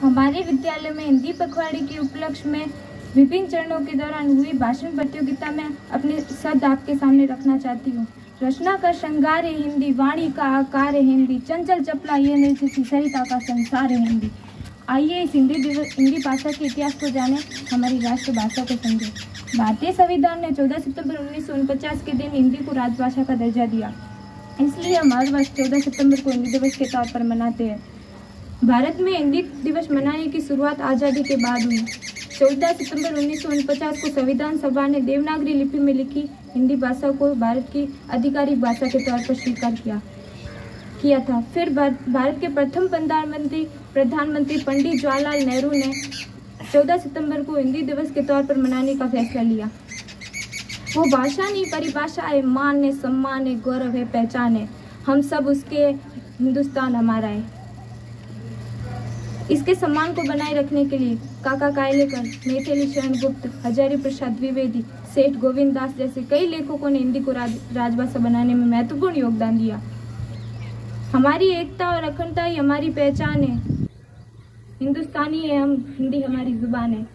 हमारे विद्यालय में हिंदी पखवाड़े के उपलक्ष्य में विभिन्न चरणों के दौरान हुई भाषण प्रतियोगिता में अपने शब्द आपके सामने रखना चाहती हूँ। रचना का श्रृंगार है हिंदी, वाणी का आकार है हिंदी, चंचल चपला ये नहीं सरिता का संसार है हिंदी। आइए इस हिंदी भाषा के इतिहास को जानें, हमारी राष्ट्रभाषा को समझें। भारतीय संविधान ने 14 सितंबर 1949 के दिन हिंदी को राजभाषा का दर्जा दिया, इसलिए हम हर वर्ष 14 सितंबर को हिंदी दिवस के तौर पर मनाते हैं। भारत में हिंदी दिवस मनाने की शुरुआत आज़ादी के बाद हुई। 14 सितंबर 1949 को संविधान सभा ने देवनागरी लिपि में लिखी हिंदी भाषा को भारत की आधिकारिक भाषा के तौर पर स्वीकार किया था। फिर भारत के प्रथम प्रधानमंत्री पंडित जवाहरलाल नेहरू ने 14 सितंबर को हिंदी दिवस के तौर पर मनाने का फैसला लिया। वो भाषा नहीं, परिभाषा है, मान है, सम्मान है, गौरव है, पहचान है। हम सब उसके, हिंदुस्तान हमारा है। इसके सम्मान को बनाए रखने के लिए काका कालेलकर, मैथिली शरण गुप्त, हजारी प्रसाद द्विवेदी, सेठ गोविंद दास जैसे कई लेखकों ने हिंदी को राजभाषा बनाने में महत्वपूर्ण योगदान दिया। हमारी एकता और अखंडता ही हमारी पहचान है। हिंदुस्तानी है हम, हिंदी हमारी जुबान है।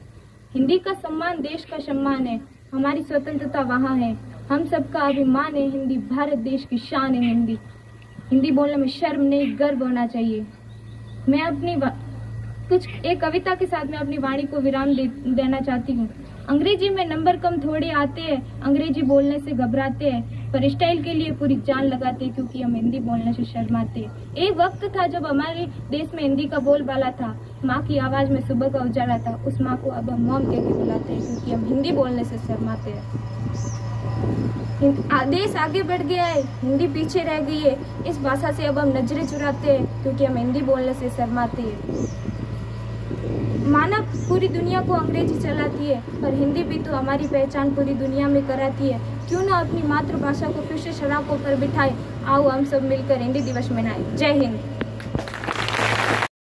हिंदी का सम्मान देश का सम्मान है। हमारी स्वतंत्रता वहाँ है। हम सबका अभिमान है हिंदी, भारत देश की शान है हिंदी। हिंदी बोलने में शर्म नहीं, गर्व होना चाहिए। मैं अपनी एक कविता के साथ मैं अपनी वाणी को विराम देना चाहती हूँ। अंग्रेजी में नंबर कम थोड़े आते हैं, अंग्रेजी बोलने से घबराते हैं, पर स्टाइल के लिए पूरी जान लगाते हैं क्योंकि हम हिंदी बोलने से शर्माते हैं। एक वक्त था जब हमारे देश में हिंदी का बोलबाला था, माँ की आवाज में सुबह का उजाला था। उस माँ को अब हम मॉम कह के बुलाते हैं क्योंकि हम हिंदी बोलने से शर्माते हैं। देश आगे बढ़ गया है, हिंदी पीछे रह गई है। इस भाषा से अब हम नजरें चुराते हैं क्योंकि हम हिंदी बोलने से शर्माते हैं। मानव पूरी दुनिया को अंग्रेजी चलाती है, पर हिंदी भी तो हमारी पहचान पूरी दुनिया में कराती है। क्यों ना अपनी मातृभाषा को फिर से सड़कों पर बिठाए। आओ हम सब मिलकर हिंदी दिवस मनाएं। जय हिंद।